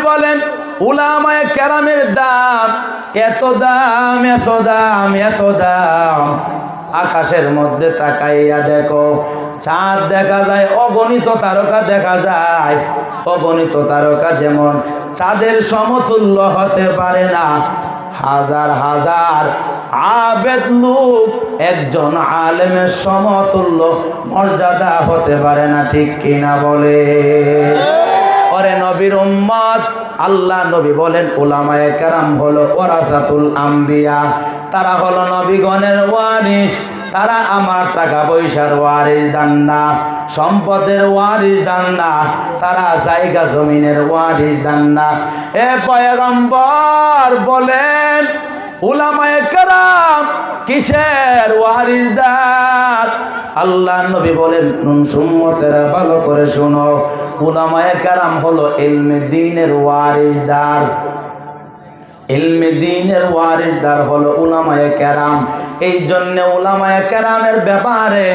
বলেন উলামায়ে কেরামের দাম এত দাম, এত দাম, এত দাম। আকাশের মধ্যে তাকাইয়া দেখো, চাঁদ দেখা যায়, অগণিত তারকা দেখা যায়। অগণিত তারকা যেমন চাঁদের সমতুল্য হতে পারে না, হাজার হাজার আবেদ লোক একজন আলেমের সমতুল্য মর্যাদা হতে পারে না, ঠিক কিনা বলে? ওরে নবীর উম্মত, আল্লাহ নবী বলেন উলামায়ে কেরাম হলো ওয়ারাসাতুল আম্বিয়া, তারা হলো নবীগণের ওয়ারিস। তারা আমার টাকা পয়সার ওয়ারিস দান না, সম্পদের ওয়ারিস দান না, তারা জায়গা জমিনের ওয়ারিস দান না। এ পয়গম্বর বলেন উলামায়ে কেরাম কিসের ওয়ারিসদার? আল্লাহ নবী বলেন উম্মতেরা ভালো করে শোনো, উলামায়ে কেরাম হলো ইলমে দ্বীনের ওয়ারিসদার। ইলমে দ্বীনের ওয়ারিসদার হলো উলামায়ে কেরাম। এই জন্য উলামায়ে কেরামের ব্যাপারে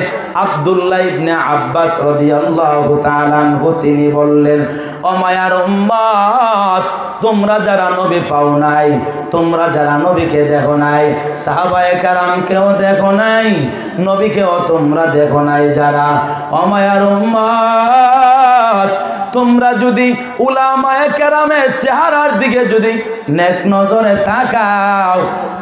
আব্দুল্লাহ ইবনে আব্বাস রাদিয়াল্লাহু তাআলা আনহু তিনি বললেন, ও মায়ার উম্মত, তোমরা যারা নবী পাও নাই, তোমরা যারা নবীকে দেখো নাই, সাহাবায়ে কেরামকেও দেখো নাই, নবীকেও তোমরা দেখো নাই যারা, ও মায়ার উম্মত, তোমরা যদি উলামায়ে কেরামের চেহারার দিকে যদি নেক নজরে তাকাও,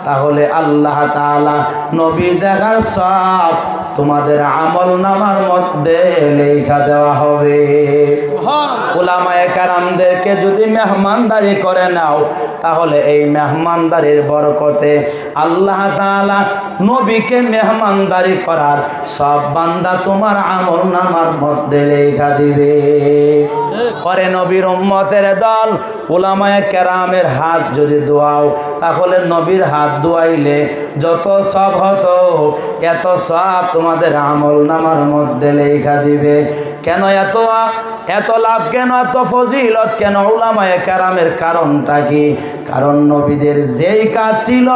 তাহলে আল্লাহ তাআলা নবী দেখার সব তোমাদের আমল নামার মধ্যে লেখা দেওয়া হবে। উলামায়ে কেরামদেরকে যদি মেহমানদারি করে নাও, তাহলে এই মেহমানদারির বরকতে আল্লাহ তাআলা নবীকে মেহমানদারি করার সব বান্দা তোমার আমল নামার মধ্যে লেখা দিবে। পরে নবীর উম্মতের দল উলামায়ে কেরামের হাত যদি ধোয়াও, তাহলে নবীর হাত ধোয়াইলে যত সব হতো এত সব তোমাদের আমল নামার মধ্যে লেখা দিবে। কেন এত লাভ, কেন এত ফজিলত, কেন উলামায়ে কেরামের কারণটা কি? কারণ নবীদের যেই কাজ ছিল,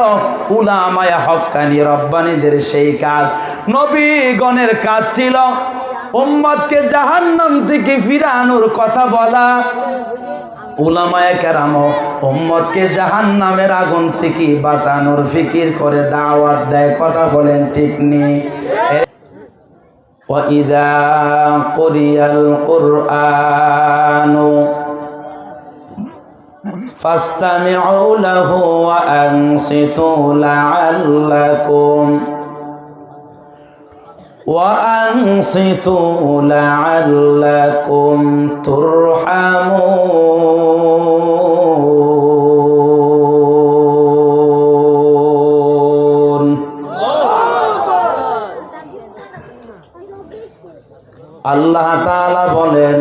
উলামায়ে হক্কানি রব্বানীদের সেই কাজ। নবীগণের কাজ ছিল উম্মতকে জাহান্নাম থেকে ফিরানোর কথা বলা, উলামায়ে কেরাম উম্মতকে জাহান্নামের আগুন থেকে বাঁচানোর ফিকির করে দাওয়াত দেয়। কথা বলেন ঠিক নেই? وَإِذَا قُرِئَ الْقُرْآنُ فَاسْتَمِعُوا لَهُ وَأَنصِتُوا لَعَلَّكُمْ تُرْحَمُونَ। আল্লাহ তাআলা বলেন,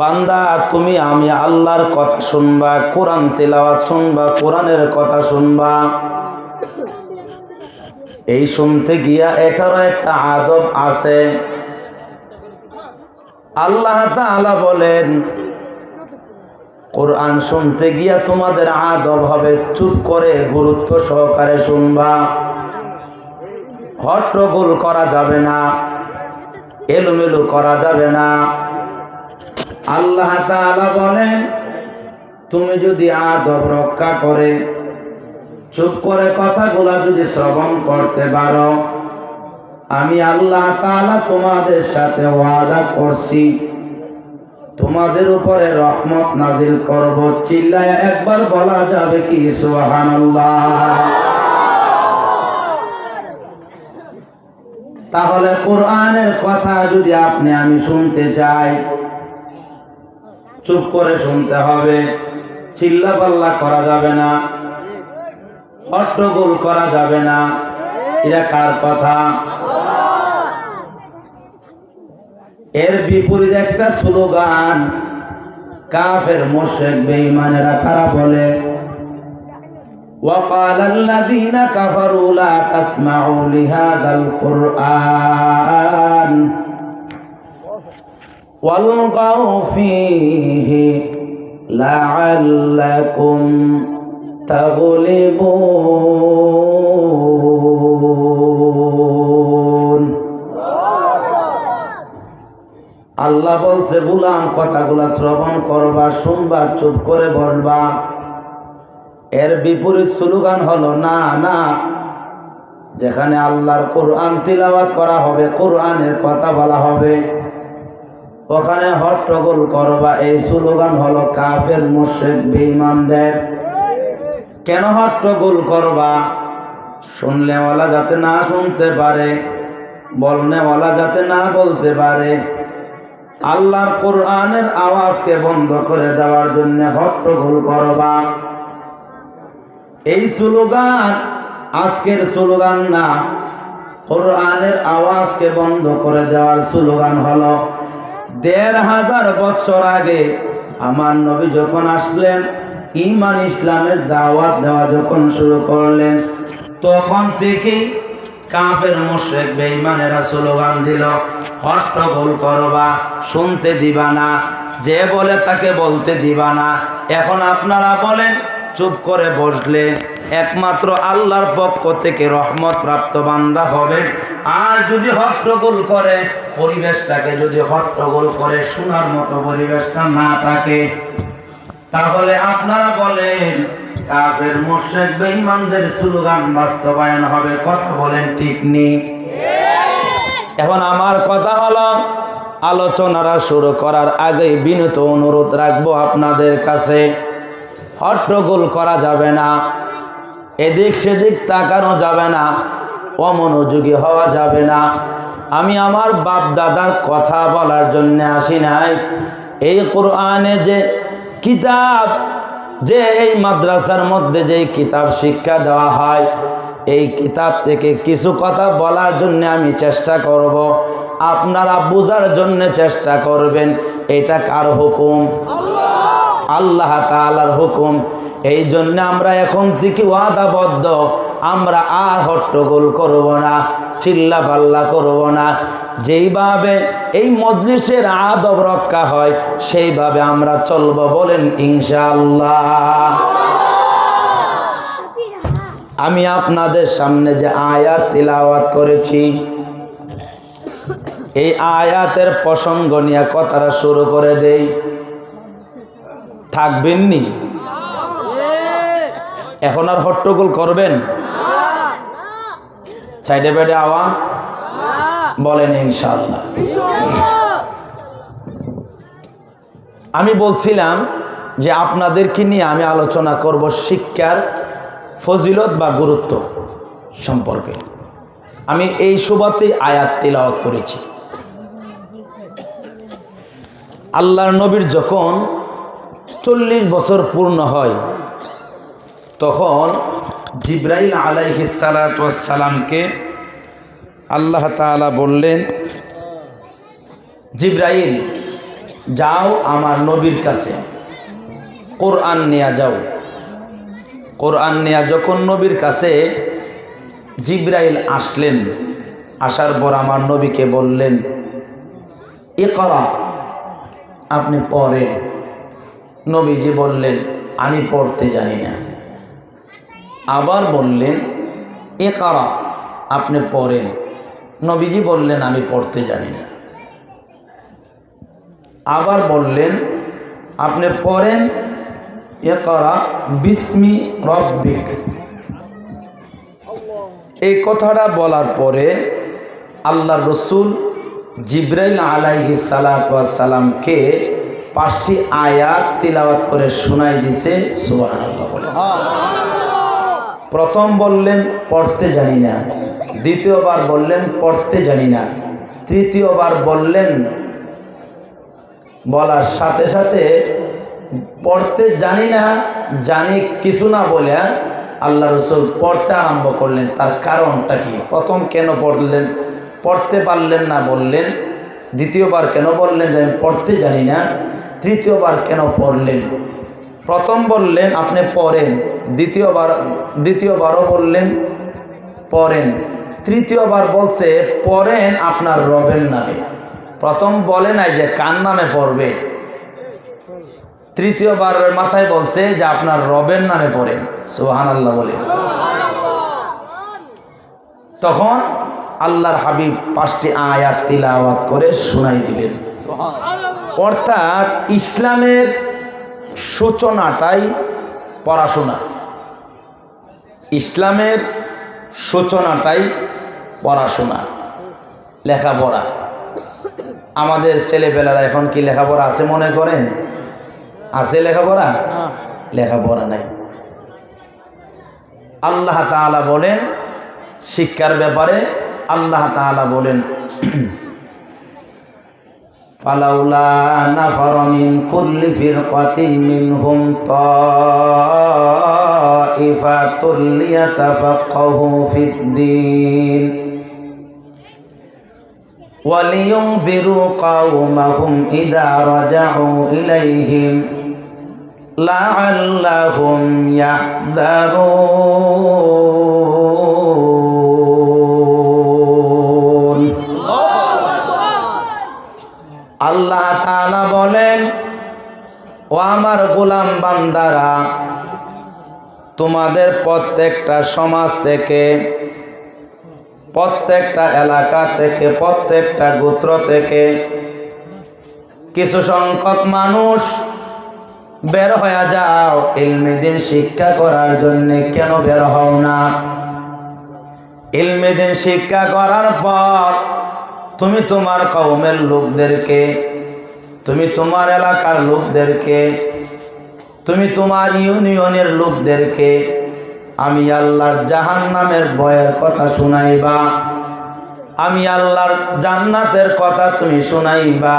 বান্দা তুমি আমি আল্লাহর কথা শুনবা, কোরআন তেলাওয়াত শুনবা, কোরআনের কথা শুনবা। এই শুনতে গিয়া এটারও একটা আদব আছে। আল্লাহ তাআলা বলেন কোরআন শুনতে গিয়া তোমাদের আদব হবে চুপ করে গুরুত্ব সহকারে শুনবা, হট্টগোল করা যাবে না, এলোমেলো করা যাবে না। আল্লাহ তাআলা বলেন তুমি যদি আদব রক্ষা করে চুপ করে কথাগুলা যদি শ্রবণ করতে পারো, আমি আল্লাহ তাআলা তোমাদের সাথে ওয়াদা করছি তোমাদের উপরে রহমত নাজিল করব। চিল্লায় একবার বলা যাবে কি সুবহানাল্লাহ? তাহলে কোরআনের কথা যদি আপনি আমি শুনতে চাই, চুপ করে শুনতে হবে, চিল্লাপাল্লা করা যাবে না, হট্টগোল করা যাবে না। এটা কার কথা? এর বিপরীত একটা স্লোগান কাফের মুশরিক বেঈমানেরা তারা বলে, وقال الذين كفروا لا تسمعوا لهذا القرآن والغوا فيه لعلكم تغلبون। আল্লাহ বলছে গোলাম কথাগুলা শ্রবণ করবা, শুনবা, চুপ করে বসবা। এর বিপরীত স্লোগান হলো না না, যেখানে আল্লাহর কোরআন তিলাওয়াত করা হবে, কোরআনের কথা বলা হবে, ওখানে হট্টগোল করবা। এই স্লোগান হলো কাফের, মুশরিক, বেঈমানদের। কেন হট্টগোল করবা? শুনলেওয়ালা যাতে না শুনতে পারে, বলনেওয়ালা যাতে না বলতে পারে, আল্লাহর কোরআনের আওয়াজকে বন্ধ করে দেওয়ার জন্য হট্টগোল করবা। এই স্লোগান আজকের স্লোগান না, কোরআনের আওয়াজকে বন্ধ করে দেওয়ার স্লোগান হলো ১৫০০ বছর আগে আমার নবী যখন আসলেন, ঈমান ইসলামের দাওয়াত দেওয়া যখন শুরু করলেন, তখন থেকেই কাফের, মুশরিক, বেঈমানেরা স্লোগান দিল হট্টগোল করবা, শুনতে দিবা না, যে বলে তাকে বলতে দিবা না। এখন আপনারা বলেন চুপ করে বসলে একমাত্র আল্লাহর পক্ষ থেকে রহমত প্রাপ্ত বান্দা হবে। আর যদি হট্টগোল করে, পরিবেশটাকে যদি হট্টগোল করে শোনার মতো পরিবেশটা না থাকে, তাহলে আপনারা বলেন কাফের, মুশরিক, বেঈমানদের স্লোগান বাস্তবায়ন হবে। কথা বলেন ঠিক নেই? এখন আমার কথা হলো, আলোচনাটা শুরু করার আগে বিনীত অনুরোধ রাখবো আপনাদের কাছে, হট্টগোল করা যাবে না, এদিক সেদিক তাকানো যাবে না, অমনোযোগী হওয়া যাবে না। আমি আমার বাপ দাদার কথা বলার জন্য আসি নাই। এই কোরআনে যে কিতাব, যে এই মাদ্রাসার মধ্যে যে কিতাব শিক্ষা দেওয়া হয়, এই কিতাব থেকে কিছু কথা বলার জন্য আমি চেষ্টা করব, আপনারা বোঝার জন্য চেষ্টা করবেন। এটা কার হুকুম? আল্লাহ তাআলার হুকুম। এই জন্য আমরা এখন থেকে ওয়াদাবদ্ধ, আমরা আর হট্টগোল করব না, চিল্লা পাল্লা করব না। যেইভাবে এই মজলিসের আদব রক্ষা হয় সেইভাবে আমরা চলব। বলেন ইনশাআল্লাহ। আমি আপনাদের সামনে যে আয়াত তিলাওয়াত করেছি, এই আয়াতের প্রসঙ্গ নিয়ে কথাটা শুরু করে দেই। থাকবেননি? এখন আর হট্টগোল করবেন? সাইডে বেডে আওয়াজ বলেন ইনশাআল্লাহ। আমি বলছিলাম যে আপনাদেরকে নিয়ে আমি আলোচনা করব শিক্ষার ফজিলত বা গুরুত্ব সম্পর্কে। আমি এই সুবাতে আয়াত তিলাওয়াত করেছি। আল্লাহর নবীর যখন 40 বছর পূর্ণ হয়, তখন জিবরাইল আলাইহিস সালাতু ওয়াস সালামকে আল্লাহ তাআলা বললেন, জিবরাইল যাও আমার নবীর কাছে, কোরআন নিয়ে যাও। কোরআন নিয়ে যখন নবীর কাছে জিবরাইল আসলেন, আসার পর আমার নবীকে বললেন, ইকরা, আপনি পড়েন। নবীজি বললেন, আমি পড়তে জানি না। আবার বললেন, ইকরা, আপনি পড়েন। নবীজি বললেন, আমি পড়তে জানি না। আবার বললেন, আপনি পড়েন, ইকরা বিস্মি রব্বিক। এই কথাটা বলার পরে আল্লাহর রসুল জিবরাইল আলাইহিস সালাতু ওয়াস সালামকে 5টি আয়াত তিলাওয়াত করে শোনাই দিছে। সুবহানাল্লাহ বলে। প্রথম বললেন পড়তে জানি না, দ্বিতীয়বার বললেন পড়তে জানি না, তৃতীয়বার বললেন, বলার সাথে সাথে পড়তে জানি না, জানি কিছু না বলে আল্লাহ রসুল পড়তে আরম্ভ করলেন। তার কারণটা কি? প্রথম কেন পড়লেন, পড়তে পারলেন না বললেন, দ্বিতীয়বার কেন বললেন যে আমি পড়তে জানি না, তৃতীয়বার কেন পড়লেন? প্রথম বললেন আপনি পড়েন, দ্বিতীয়বারও বললেন পড়েন, তৃতীয়বার বলছে পড়েন আপনার রবের নামে। প্রথম বলে নাই যে কার নামে পড়বে, তৃতীয়বারের মাথায় বলছে যে আপনার রবের নামে পড়েন। সুবহানাল্লাহ বলে। তখন আল্লাহর হাবিব 5টি আয়াত তিলাওয়াত করে শোনাই দিলেন। অর্থাৎ ইসলামের সূচনাটাই পড়াশোনা, ইসলামের সূচনাটাই পড়াশোনা, লেখাপড়া। আমাদের ছেলেপেলারা এখন কি লেখাপড়া আছে মনে করেন? আছে লেখাপড়া? লেখাপড়া নাই। আল্লাহ তাআলা বলেন শিক্ষার ব্যাপারে, আল্লাহ তাআলা বলেন ফালাউলা নাফারা মিন কুল্লি ফিরকাতিন মিনহুম তাইফাতুল লিয়াতাফাক্কাহু ফিদ্দীন ওয়ালিয়ুনযিরু কওমাহুম ইযা রাজাউ ইলাইহিম লাআল্লাহুম ইয়াহযারুন। আল্লাহ তাআলা বলেন, ও আমার গোলাম বান্দারা, তোমাদের প্রত্যেকটা সমাজ থেকে, প্রত্যেকটা এলাকা থেকে, প্রত্যেকটা গোত্র থেকে কিছু সংখ্যক মানুষ বের হয়ে যাও ইলমে দ্বীন শিক্ষা করার জন্য। কেন বের হও না? ইলমে দ্বীন শিক্ষা করার পর তুমি তোমার কওমের লোকদেরকে, তুমি তোমার এলাকার লোকদেরকে, তুমি তোমার ইউনিয়নের লোকদেরকে আমি আল্লাহর জাহান্নামের ভয়ের কথা শুনাইবা, আমি আল্লাহর জান্নাতের কথা তুমি শুনাইবা।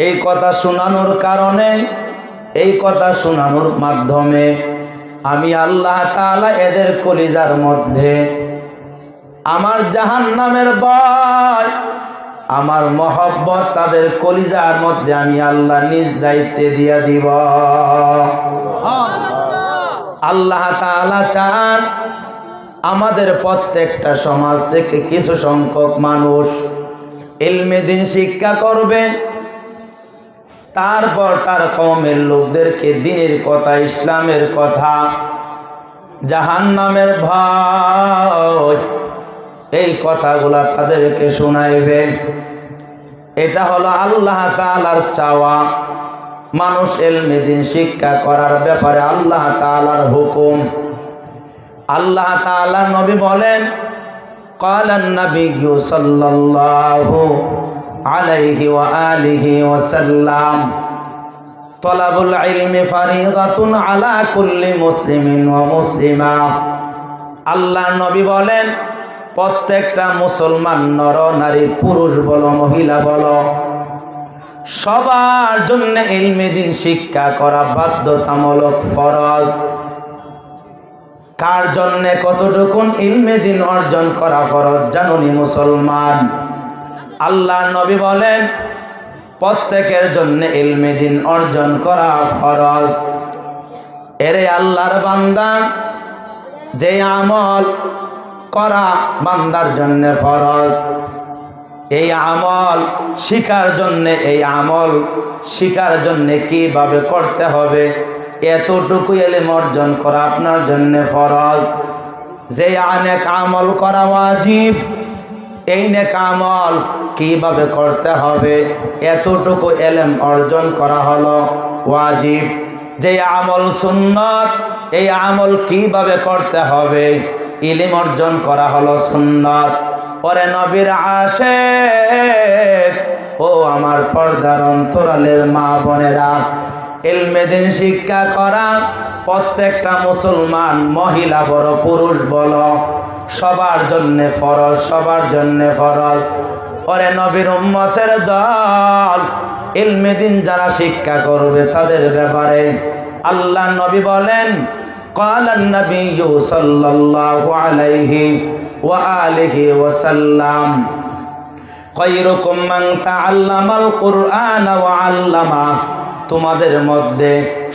এই কথা শোনানোর কারণে, এই কথা শোনানোর মাধ্যমে আমি আল্লাহ তাআলা এদের কলিজার মধ্যে আমার জাহান্নামের ভয়, আমার মহব্বত তাদের কলিজার মধ্যে আমি আল্লাহ নিজ দায়িত্বে দিয়া দিব। আল্লাহ তাআলা চান আমাদের প্রত্যেকটা সমাজ থেকে কিছু সংখ্যক মানুষ ইলমে দ্বীন শিক্ষা করবেন, তারপর তার কওমের লোকদেরকে দ্বীনের কথা, ইসলামের কথা, জাহান্নামের ভয়, এই কথাগুলা তাদেরকে শোনাইবে। এটা হলো আল্লাহ তাআলার চাওয়া। মানুষ ইলমে দ্বীন শিক্ষা করার ব্যাপারে আল্লাহ তাআলার হুকুম। আল্লাহ তাআলা নবী বলেন, ক্বালান নাবিয়্যু সাল্লাল্লাহু আলাইহি ওয়া আলিহি ওয়াসাল্লাম, তলাবুল ইলমি ফারিদাতুন আলা কুল্লি মুসলিমিন ওয়া মুসলিমা। আল্লাহ নবী বলেন, প্রত্যেকটা মুসলমান নর নারী, পুরুষ বলো মহিলা বলো, সবার জন্য ইলমে দ্বীন শিক্ষা করা বাধ্যতামূলক, ফরজ। কার জন্য কতটুকুন ইলমে দ্বীন অর্জন করা ফরজ জানুনি মুসলমান? আল্লাহ নবী বলেন প্রত্যেকের জন্য ইলমে দ্বীন অর্জন করা ফরজ। এরে আল্লাহর বান্দা, যে আমল করা বান্দার জন্য ফরজ, এই আমল শিখার জন্য, এই আমল শিখার জন্য কিভাবে করতে হবে এতটুকু ইলম অর্জন করা আপনার জন্য ফরজ। যে অনেক আমল করা ওয়াজিব, এই নেক আমল কিভাবে করতে হবে এতটুকু ইলম অর্জন করা হলো ওয়াজিব। যে আমল সুন্নাত, এই আমল কিভাবে করতে হবে ইলম অর্জন করা হলো সুন্নাত। ওরে নবীর আশিক, ও আমার পর্দার অন্তরালের মা বোনেরা, ইলমে দ্বীন শিক্ষা করা প্রত্যেকটা মুসলমান, মহিলা বড় পুরুষ বলো, সবার জন্য ফরজ, সবার জন্য ফরজ। ওরে নবীর উম্মতের দল, ইলমে দ্বীন যারা শিক্ষা করবে তাদের ব্যাপারে আল্লাহ নবী বলেন, ক্বালান নাবিয়্যু সাল্লাল্লাহু আলাইহি ওয়া আলিহি ওয়াসাল্লাম, খায়রুকুম মান তাআল্লামাল কুরআনা ওয়া আল্লামা। তোমাদের মধ্যে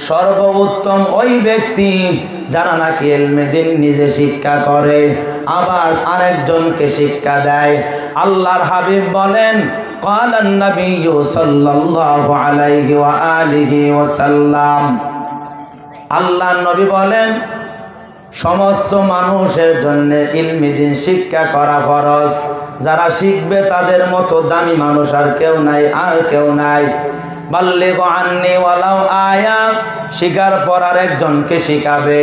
সর্বোত্তম ওই ব্যক্তি যারা নাকি ইলমে দ্বীন নিজে শিক্ষা করে আবার আরেকজনকে শিক্ষা দেয়। আল্লাহর হাবিব বলেন, ক্বালান নাবিয়্যু সাল্লাল্লাহু আলাইহি ওয়া আলিহি ওয়াসাল্লাম, আল্লাহর নবী বলেন সমস্ত মানুষের জন্য ইলমি দিন শিক্ষা করা ফরজ। যারা শিখবে তাদের মতো দামি মানুষ আর কেউ নাই, আর কেউ নাই। বাল্লিগু আন্নি ওয়ালাউ আয়া, শিখার পর আর একজনকে শিখাবে।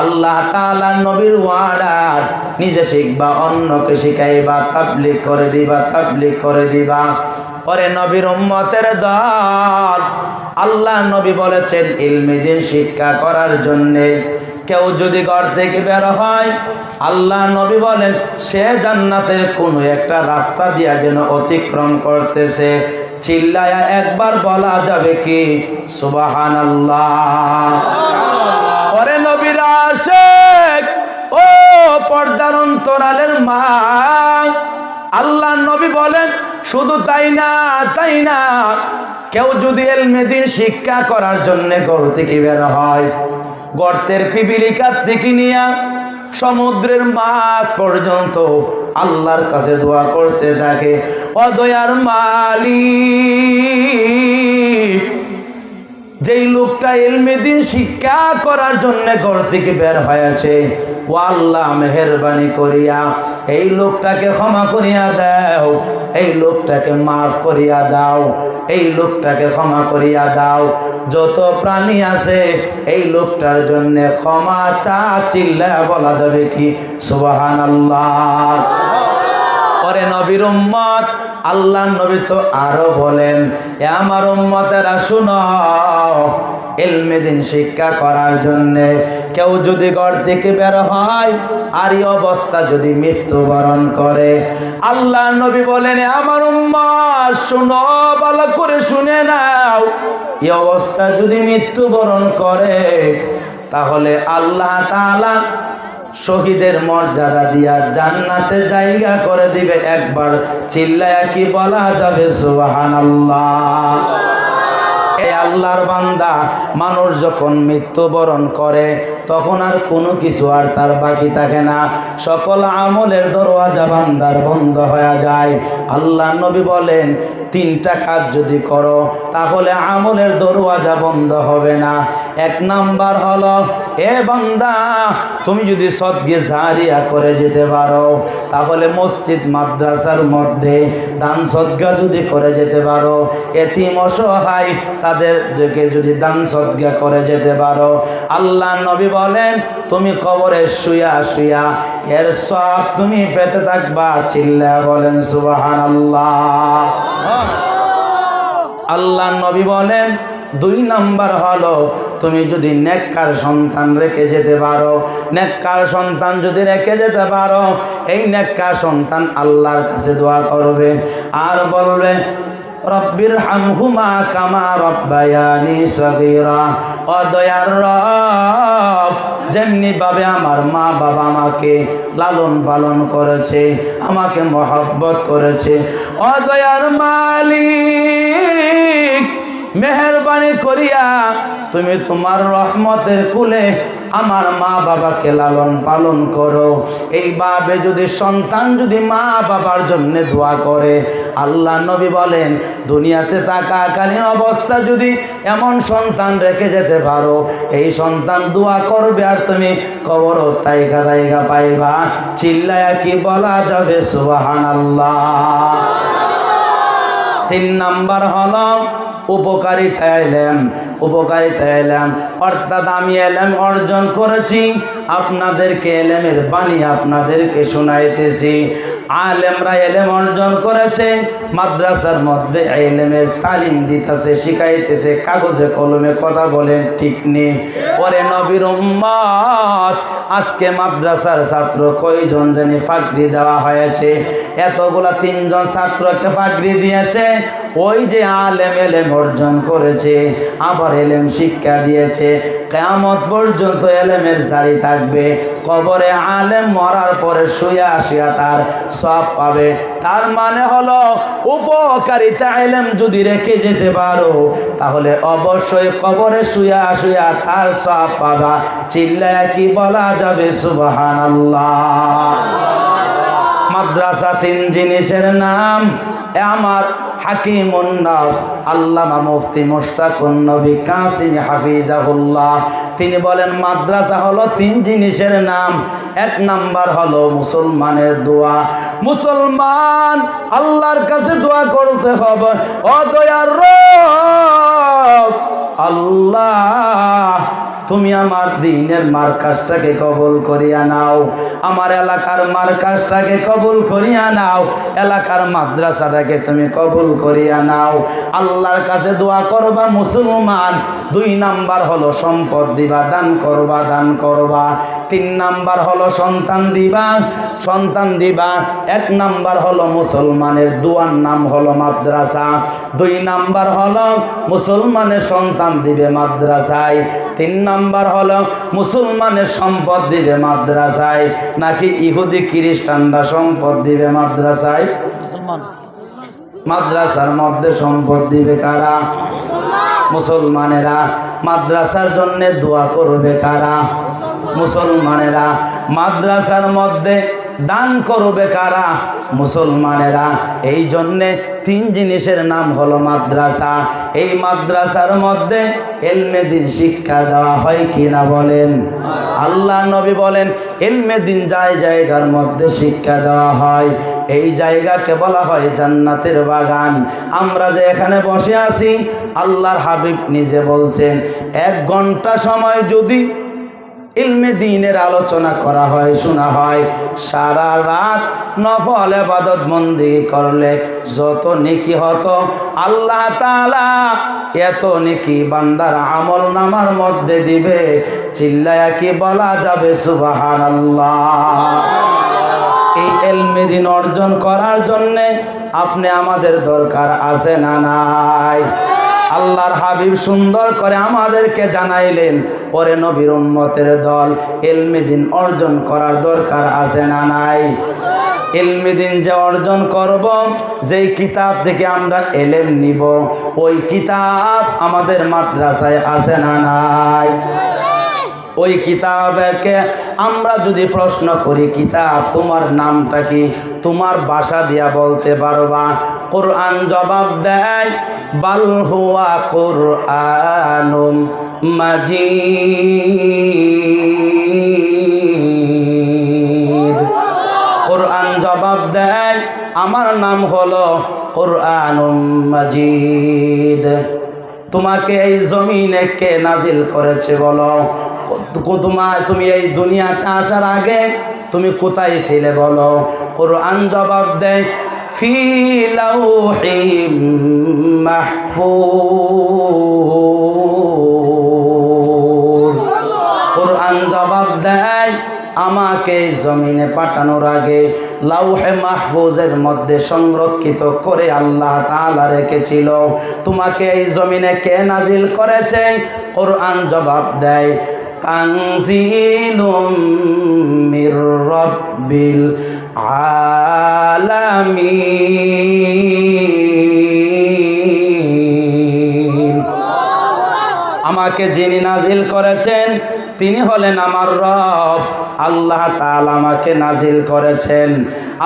আল্লাহ তাআলা নবীর ওয়ার্ডার, নিজে শিখবা, অন্যকে শিখাইবা, তাবলীগ করে দিবা, তাবলীগ করে দিবা। পরে নবীর উম্মতের দল, আল্লাহ নবী বলেছেন ইলমি দিন শিক্ষা করার জন্যে কেউ যদি ঘর থেকে বের হয়, আল্লাহ নবী বলেন সে জান্নাতের কোনো একটা রাস্তা দিয়া যেন অতিক্রম করতেছে। চিল্লায়া একবার বলা যাবে কি সুবহানাল্লাহ? পরে নবীর আশিক, ও পর্দার অন্তরালের মা, আল্লাহ নবী বলেন শুধু তাই না, তাই না, কেউ যদি ইলমে দ্বীন শিক্ষা করার জন্য ঘর থেকে বের হয়, গর্তের পিপিলিকা থেকে নিয়ে সমুদ্রের মাছ পর্যন্ত আল্লাহর কাছে দোয়া করতে থাকে, ও দয়ার মালিক, যেই লোকটা ইলমে দ্বীন শিক্ষা করার জন্য ঘর থেকে বের হয়েছে, ও আল্লাহ মেহেরবানি করিয়া এই লোকটাকে ক্ষমা করিয়া দাও, এই লোকটাকে মাফ করিয়া দাও, এই লোকটাকে ক্ষমা করিয়া দাও। যত প্রাণী আছে এই লোকটার জন্য ক্ষমা চা, চিল্লায়া বলা যাবে কি সুবহানাল্লাহ? পরে নবীর উম্মত, আল্লাহ নবী তো আরো বলেন, এ আমার উম্মতেরা শুনো, ইলমে দ্বীন শিক্ষা করার জন্যে কেউ যদি ঘর থেকে বের হয় আর এই অবস্থা যদি মৃত্যুবরণ করে, আল্লাহ নবী বলেন আমার উম্মত শুনো, ভালো করে শুনে নাও, এই অবস্থা যদি মৃত্যুবরণ করে তাহলে আল্লাহ তাআলা শহীদের মর্যাদা দিয়া জান্নাতে জায়গা করে দিবে। একবার চিল্লায়া কি বলা যাবে সুবহানাল্লাহ? এই আল্লাহর বান্দা মানুষ যখন মৃত্যুবরণ করে তখন আর কোনো কিছু আর তার বাকি থাকে না, সকল আমলের দরওয়াজা বান্দার বন্ধ হয়ে যায়। আল্লাহ নবী বলেন তিনটা কাজ যদি করো তাহলে আমলের দরওয়াজা বন্ধ হবে না। এক নাম্বার হলো, এ বান্দা তুমি যদি সদকা জারিয়া করে যেতে পারো, তাহলে মসজিদ মাদ্রাসার মধ্যে দান সদকা যদি করে যেতে পারো, এতিম অসহায় তাদেরকে যদি দান সদকা করে যেতে পারো, আল্লাহ নবী বলেন তুমি কবরে শুয়া শুয়া এর সব তুমি পেতে থাকবা। চিল্লায়া বলেন সুবহানাল্লাহ। আল্লাহ নবী বলেন দুই নাম্বার হলো, তুমি যদি নেককার সন্তান রেখে যেতে পারো, নেককার সন্তান যদি রেখে যেতে পারো, এই নেককার সন্তান আল্লাহর কাছে দোয়া করবে আর বলবে রব্বির হামহুমা কামা রব্বায়ানি সগীরা, ও দয়ার রব, যেমনি ভাবে আমার মা বাবা আমাকে লালন পালন করেছে, আমাকে মহব্বত করেছে, ও দয়ার মালিক মেহেরবানি করিয়া তুমি তোমার রহমতের কুলে আমার মা বাবাকে লালন পালন করো। এইভাবে যদি সন্তান যদি মা বাবার জন্য দোয়া করে, আল্লাহ নবী বলেন দুনিয়াতে থাকাকালীন অবস্থা যদি এমন সন্তান রেখে যেতে পারো, এই সন্তান দোয়া করবে আর তুমি কবরও তাইকা তাইকা পাইবা। চিল্লায়া কি বলা যাবে সুবহানাল্লাহ? তিন নাম্বার হলো উপকারিতা এলেম। উপকারিতা এলেম অর্থাৎ আমি এলেম অর্জন করেছি, আপনাদেরকে এলেমের বাণী আপনাদেরকে শোনাইতেছি। আলেমরা এলেম অর্জন করেছে, মাদ্রাসার মধ্যে এলেমের তালিম দিতেছে, শিখাইতেছে, কাগজে কলমে কথা বলেন ঠিক নেই। পরে নবীর উম্মত আজকে মাদ্রাসার ছাত্র কয়জন জানি ফাকরি দেওয়া হয়েছে, এতগুলা 3 জন ছাত্রকে ফাকরি দিয়েছে। ওই যে আলেম এলেম অর্জন করেছে আবার এলেম শিক্ষা দিয়েছে, কিয়ামত পর্যন্ত এলেমের জারি থাকবে। কবরে আলেম মরার পরে শুয়া শুয়া তার সব পাবে। তার মানে হলো উপকারিতা এলেম যদি রেখে যেতে পারো তাহলে অবশ্যই কবরে শুয়া শুয়া তার সব পাবা। চিল্লায়া কি বলা যাবে সুবহানাল্লাহ? মাদ্রাসা 3 জিনিসের নাম, আমার হাকিমুন নাস আল্লামা মুফতি মুশতাকুন নবী কাসিম হাফিজাহুল্লাহ তিনি বলেন মাদ্রাসা হলো 3 জিনিসের নাম। 1 নাম্বার হলো মুসলমানের দোয়া। মুসলমান আল্লাহর কাছে দোয়া করতে হবে, ও দয়ার রব আল্লাহ তুমি আমার দ্বীনের মার্কাজটাকে কবুল করিয়া নাও, আমার এলাকার মার্কাজটাকে কবুল করিয়া নাও, এলাকার মাদ্রাসাটাকে তুমি কবুল করিয়া নাও। আল্লাহর কাছে দোয়া করবা মুসলমান। 2 নাম্বার হলো সম্পদ দিবা, দান করবা, দান করবা। 3 নাম্বার হলো সন্তান দিবা, সন্তান দিবা। 1 নাম্বার হলো মুসলমানের দোয়ার নাম হলো মাদ্রাসা। 2 নাম্বার হলো মুসলমানের সন্তান দিবে মাদ্রাসায়। 3 নাম্বার হলো মুসলমানের সম্পদ দিবে মাদ্রাসায়। নাকি ইহুদি খ্রিস্টানরা সম্পদ দিবে মাদ্রাসায়? মাদ্রাসার মধ্যে সম্পদ দিবে কারা? মুসলমানেরা। মাদ্রাসার জন্য দোয়া করবে কারা? মুসলমানেরা। মাদ্রাসার মধ্যে দান করবে কারা? মুসলমানেরা। এই জন্যে 3 জিনিসের নাম হলো মাদ্রাসা। এই মাদ্রাসার মধ্যে ইলমে দ্বীন শিক্ষা দেওয়া হয় কিনা বলেন? আল্লাহ নবী বলেন ইলমে দ্বীন জায়গার মধ্যে শিক্ষা দেওয়া হয়। এই জায়গাকে বলা হয় জান্নাতের বাগান। আমরা যে এখানে বসে আছি, আল্লাহর হাবিব নিজে বলছেন 1 ঘন্টা সময় যদি ইলমে দ্বীনের আলোচনা করা হয়, শোনা হয়, সারা রাত নফল ইবাদত বন্দেগী করলে যত নেকি হতো, আল্লাহ তাআলা এত নেকি বান্দার আমল নামার মধ্যে দিবে। চিল্লায়া কি বলা যাবে সুবহানাল্লাহ? এই ইলমে দ্বীন অর্জন করার জন্যে আপনি আমাদের দরকার আছে না নাই? আল্লাহর হাবিব সুন্দর করে আমাদেরকে জানাইলেন, পরে নবীর উম্মতের দল ইলমে দ্বীন অর্জন করার দরকার আছে না নাই? ইলমে দ্বীন যে অর্জন করব, যেই কিতাব থেকে আমরা ইলম নিব, ওই কিতাব আমাদের মাদ্রাসায় আছে না নাই? ওই কিতাবকে আমরা যদি প্রশ্ন করি, কিতাব তোমার নামটা কি, তোমার ভাষা দিয়া বলতে পারবা? কোরআন জবাব দেয় বাল হুয়া কুরআনুম মাজিদ। কোরআন জবাব দেয় আমার নাম হলো কোরআনুম মাজিদ। তোমাকে এই জমিনে কে নাজিল করেছে বলো? তুমি এই দুনিয়াতে আসার আগে তুমি কোথায় ছিলে বলো? কোরআন জবাব দেয় ফি লাউহিম মাহফুজ। কোরআন জবাব দেয় আমাকে জমিনে পাঠানোর আগে লাউহে মাহফুজের মধ্যে সংরক্ষিত করে আল্লাহ তাআলা রেখেছিল। তোমাকে এই জমিনে কে নাজিল করেছে? কোরআন জবাব দেয় তানজিলুম মির রাব্বিল আলামিন। আমাকে যিনি নাজিল করেছেন তিনি হলেন আমার রব, আল্লাহ তাআলা আমাকে নাজিল করেছেন।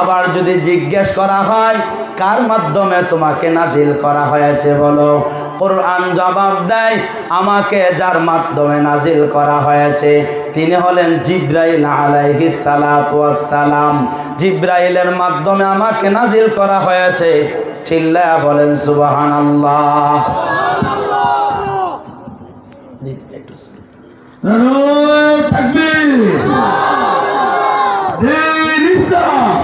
আবার যদি জিজ্ঞেস করা হয় কার মাধ্যমে তোমাকে নাজিল করা হয়েছে বলো? কোরআন জবাব দেয় আমাকে যার মাধ্যমে নাজিল করা হয়েছে তিনি হলেন জিবরাইল আলাইহিস সালাতু ওয়াস সালাম। জিবরাইলের মাধ্যমে আমাকে নাজিল করা হয়েছে। চিল্লায়া বলেন সুবহানাল্লাহ। জি একটু তাকবীর, দিন ইসলাম।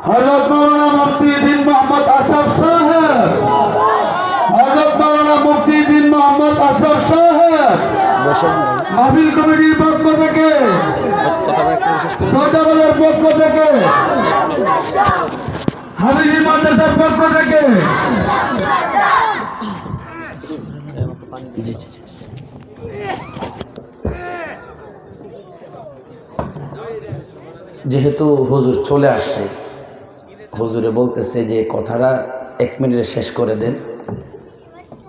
হযরত মাওলানা মুফতি বিন মোহাম্মদ আশরাফ সাহেব, হযরত মাওলানা মুফতি বিন মোহাম্মদ আশরাফ সাহেব মাহফিল কমিটির পক্ষ থেকে, সৌদাবাজার পক্ষ থেকে, হাবিবি মাদ্রাসার পক্ষ থেকে জি জি জি যেহেতু হুজুর চলে আসছে, হুজুরে বলতেছে যে কথাটা 1 মিনিটে শেষ করে দেন।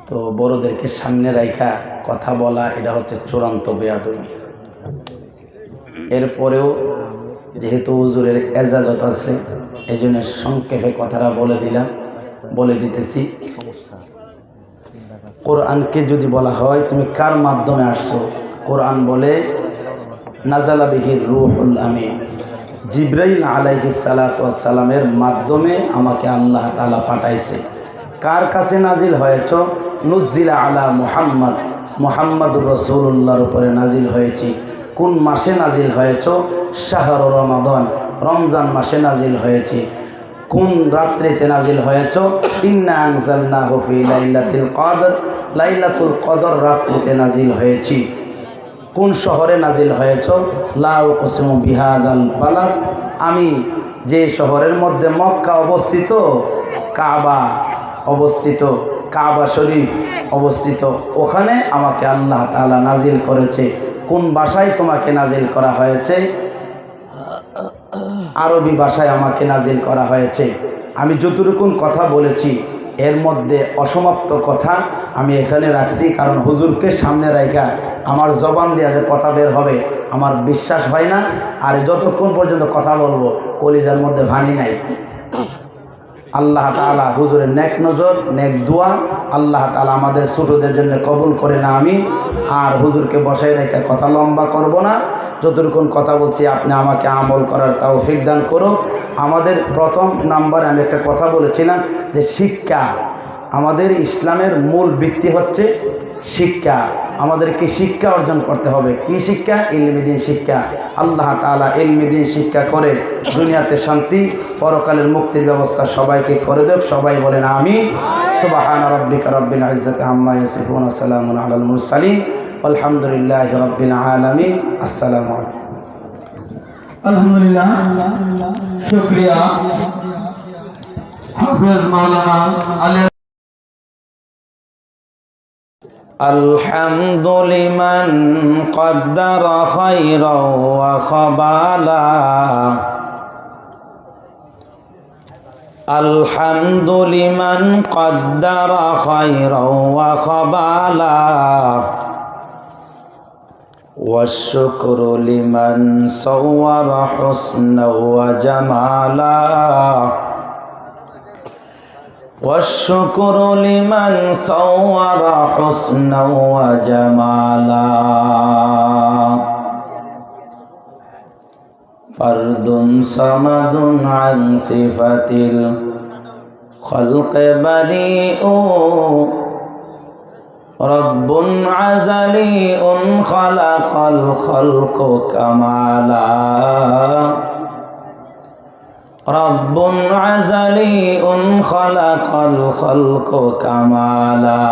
তো বড়দেরকে সামনে রাইখা কথা বলা এটা হচ্ছে চূড়ান্ত বেয়াদবি। এরপরেও যেহেতু হুজুরের এজাজত আছে এই জন্য সংক্ষেপে কথাটা বলে দিলাম, বলে দিতেছি। কোরআনকে যদি বলা হয় তুমি কার মাধ্যমে আসছো, কোরআন বলে নাজালা বিহির রূহুল আমিন, জিব্রাইল আলাইহিস সালাতু ওয়াস সালামের মাধ্যমে আমাকে আল্লাহ তাআলা পাঠাইছে। কার কাছে নাজিল হয়েছ? নুজ্জিলা আলা মুহাম্মদ, মুহাম্মদুর রাসূলুল্লাহর উপরে নাজিল হয়েছি। কোন মাসে নাজিল হয়েছ? শাহরু রমাদান, রমজান মাসে নাজিল হয়েছি। কোন রাত্রিতে নাজিল হয়েছ? ইন্না আনজালনাহু ফি লাইলাতুল কদর, লাইলাতুল কদর রাত্রিতে নাজিল হয়েছি। কোন শহরে নাজিল হয়েছ? লা উকসিমু বিহাদাল বালাদ, আমি যে শহরের মধ্যে মক্কা অবস্থিত, কাবা অবস্থিত, কাবা শরীফ অবস্থিত, ওখানে আমাকে আল্লাহ তাআলা নাজিল করেছে। কোন ভাষায় তোমাকে নাজিল করা হয়েছে? আরবি ভাষায় আমাকে নাজিল করা হয়েছে। আমি যতটুকু কথা বলেছি এর মধ্যে অসমাপ্ত কথা আমি এখানে রাখছি, কারণ হুজুরকে সামনে রাখা আমার জবান দিয়ে যে কথা বের হবে আমার বিশ্বাস হয় না। আর যতক্ষণ পর্যন্ত কথা বলবো কলিজার মধ্যে ভানি নাই। আল্লাহ তাআলা হুজুরের নেক নজর, নেক দোয়া আল্লাহ তাআলা আমাদের ছোটদের জন্য কবুল করে না আমি। আর হুজুরকে বসায় রেখে কথা লম্বা করব না, যতটুকুন কথা বলছি আপনি আমাকে আমল করার তৌফিক দান করো। আমাদের প্রথম নাম্বারে আমি একটা কথা বলেছিলাম যে শিক্ষা, আমাদের ইসলামের মূল ভিত্তি হচ্ছে শিক্ষা। আমাদেরকে শিক্ষা অর্জন করতে হবে। কি শিক্ষা? ইলমি দ্বীন শিক্ষা। আল্লাহ তাআলা ইলমি দ্বীন শিক্ষা করে দুনিয়াতে শান্তি, পরকালের মুক্তির ব্যবস্থা সবাইকে করে দেখ। সবাই বলেন আমিন। সুবহান রাব্বিকা রাব্বিল ইজ্জাতি আম্মা ইয়াসিফুন, ওয়া সালামুন আলাল মুরসালিন, আলহামদুলিল্লাহি রাব্বিল আলামিন। আসসালামু আলাইকুম। আলহামদুলিল্লাহ, শুকরিয়া হাফেজ মাওলানা আলী। الحمد لمن قدر خيرا وخبالا، الحمد لمن قدر خيرا وخبالا، والشكر لمن صور حسنا وجمالا، والشكر لمن صور حسنا وجمالا، فرد صمد عن صفة الخلق بريء، رب عزلي خلق الخلق كمالا، رب عزلي خلق الخلق كمالا،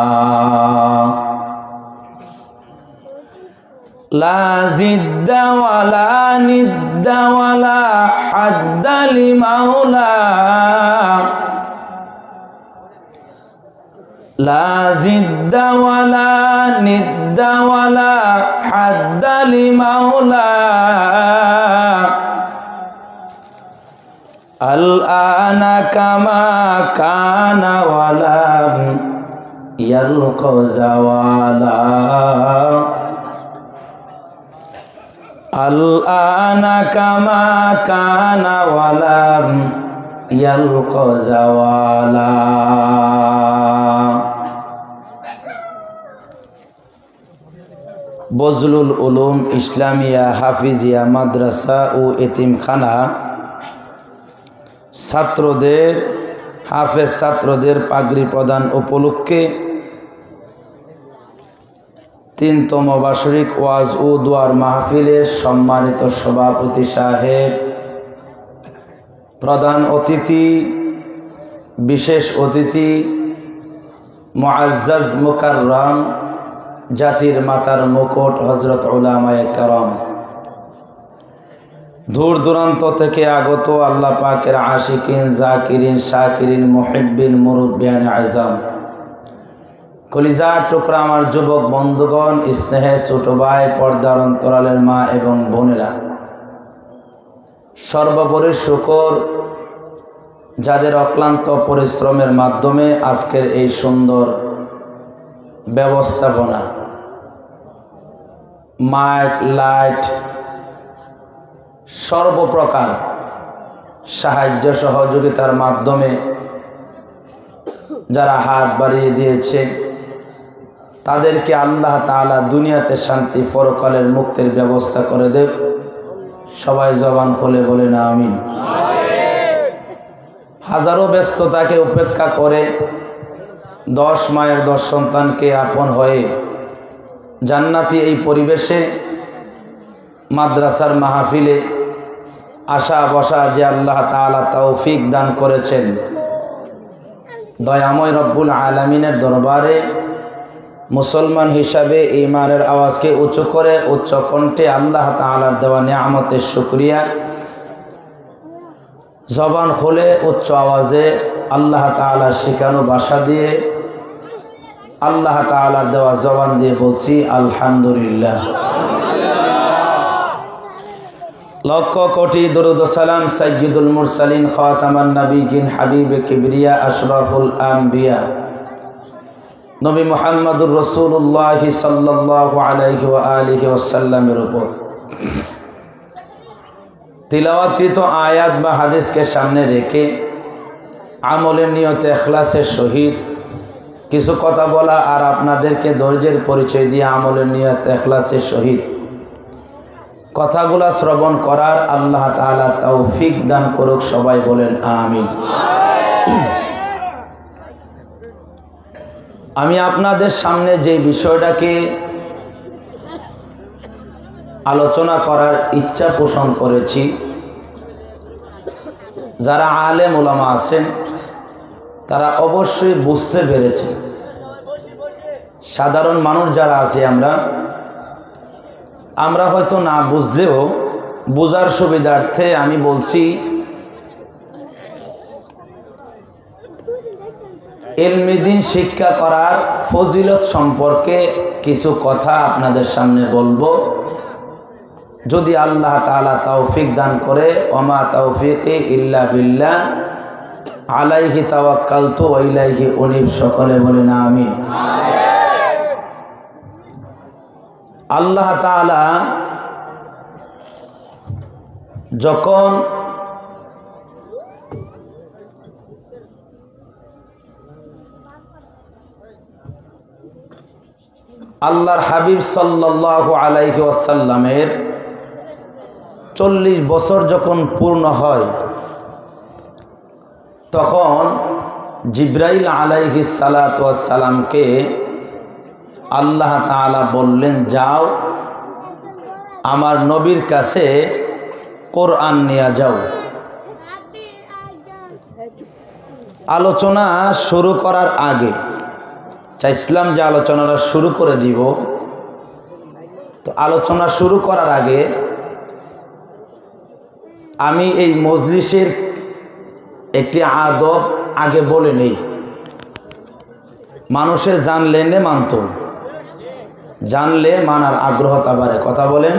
لا زد ولا ند ولا حد لمولى، لا زد ولا ند ولا حد لمولى، الآن كما كان ولم يلق زوالا، الآن كما كان ولم يلق زوالا। বজলুল উলুম ইসলামিয়া হাফিজিয়া মাদ্রাসা ও এতিমখানা ছাত্রদের, হাফেজ ছাত্রদের পাগড়ি প্রদান উপলক্ষে ৩তম বার্ষিক ওয়াজ ও দোয়ার মাহফিলের সম্মানিত সভাপতি সাহেব, প্রধান অতিথি, বিশেষ অতিথি, মুআজ্জাজ মুকাররম, জাতির মাতার মুকুট হযরত উলামায়ে কেরাম, দূর দূরান্ত থেকে আগত আল্লাহ পাকের আশিকিন, জাকিরিন, শাকিরিন, মুহিব্বিন, মুরব্বিয়ান আযম, কলিজার টুকরা আমার যুবক বন্ধুগণ, স্নেহের ছোট ভাই, পর্দার অন্তরালের মা এবং বোনেরা, সর্বোপরি শুকর যাদের অক্লান্ত পরিশ্রমের মাধ্যমে আজকের এই সুন্দর ব্যবস্থাপনা, মাইক, লাইট, সর্বপ্রকার সাহায্য সহযোগিতার মাধ্যমে যারা হাত বাড়িয়ে দিয়েছে তাদেরকে আল্লাহ তাআলা দুনিয়াতে শান্তি, পরকালের মুক্তির ব্যবস্থা করে দেব। সবাই জবান খুলে বলেন আমিন। হাজারো ব্যস্ততাকে উপেক্ষা করে 10 মায়ের 10 সন্তানকে আপন হয়ে জান্নাতি এই পরিবেশে মাদ্রাসার মাহফিলে আসা বসা যে আল্লাহ তাআলা তৌফিক দান করেছেন, দয়াময় রব্বুল আলামিনের দরবারে মুসলমান হিসাবে ঈমানের আওয়াজকে উঁচু করে উচ্চ কণ্ঠে আল্লাহ তাআলার দেওয়া নিয়ামতের শুকরিয়া জবান খুলে উচ্চ আওয়াজে আল্লাহ তাআলার শেখানো ভাষা দিয়ে আল্লাহ তাআলার দেওয়া জবান দিয়ে বলছি আলহামদুলিল্লাহ। লক্ষ কোটি দরুদ ও সালাম সাইয়্যিদুল মুরসালিন খাতামান নবিয়্যিন হাবিবে কিবরিয়া আশরাফুল আম্বিয়া নবী মুহাম্মদুর রাসূলুল্লাহ সাল্লাল্লাহু আলাইহি ওয়া আলিহি ওয়াসাল্লামের উপর তিলাওয়াতকৃত আয়াত বা হাদিসকে সামনে রেখে আমলের নিয়তে ইখলাসের সহিত কিছু কথা বলা আর আপনাদেরকে ধৈর্যের পরিচয় দিয়ে আমলের নিয়তে ইখলাসের সহিত কথাগুলা শ্রবণ করার আল্লাহ তাআলা তৌফিক দান করুক। সবাই বলেন আমিন। আমি আপনাদের সামনে যে বিষয়টাকে আলোচনা করার ইচ্ছা পোষণ করেছি, যারা আলেম ওলামা আছেন তারা অবশ্যই বুঝতে পেরেছে। সাধারণ মানুষ যারা আছে আমরা হয়তো না বুঝলেও বোঝার সুবিধার্থে আমি বলছি, ইলমি দ্বীন শিক্ষা করার ফজিলত সম্পর্কে কিছু কথা আপনাদের সামনে বলবো, যদি আল্লাহ তাআলা তৌফিক দান করে। ওমা তৌফিকি ইল্লা বিল্লাহ আলাইহি তাওয়াক্কালতু ওয়া ইলাইহি উনীব। সকলে বলেন আমিন। আল্লাহ তাআলা যখন আল্লাহর হাবিব সাল্লাল্লাহু আলাইহি ওয়াসাল্লামের 40 বছর যখন পূর্ণ হয়, তখন জিবরাইল আলাইহিস সালাতু ওয়াস সালামকে আল্লাহ তাআলা বললেন, যাও আমার নবীর কাছে কোরআন নিয়ে যাও। আলোচনা শুরু করার আগে চাইছিলাম যে আলোচনাটা শুরু করে দিব, তো আলোচনা শুরু করার আগে আমি এই মজলিসের একটি আদব আগে বলে নেই। মানুষের জানলে নে মানত, জানলে মানার আগ্রহতা বাড়ে। কথা বলেন।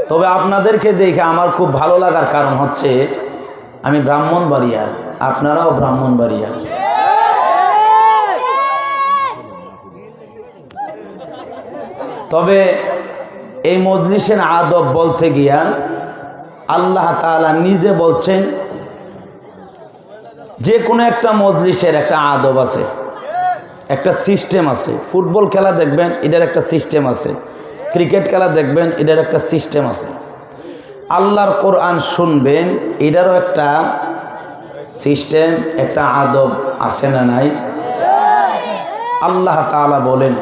তবে আপনাদেরকে দেখে আমার খুব ভালো লাগার কারণ হচ্ছে আমি ব্রাহ্মণবাড়িয়ার, আপনারাও ব্রাহ্মণবাড়িয়ার। তবে এই মজলিসের আদব বলতে গিয়া আল্লাহ তাআলা নিজে বলছেন, যে কোনো একটা মজলিসের একটা আদব আছে, একটা সিস্টেম আছে। ফুটবল খেলা দেখবেন, এটার একটা সিস্টেম আছে। ক্রিকেট খেলা দেখবেন, এটার একটা সিস্টেম আছে। আল্লাহর কোরআন শুনবেন, এটারও একটা সিস্টেম, একটা আদব আছে না নাই? আল্লাহ তাআলা বলেন,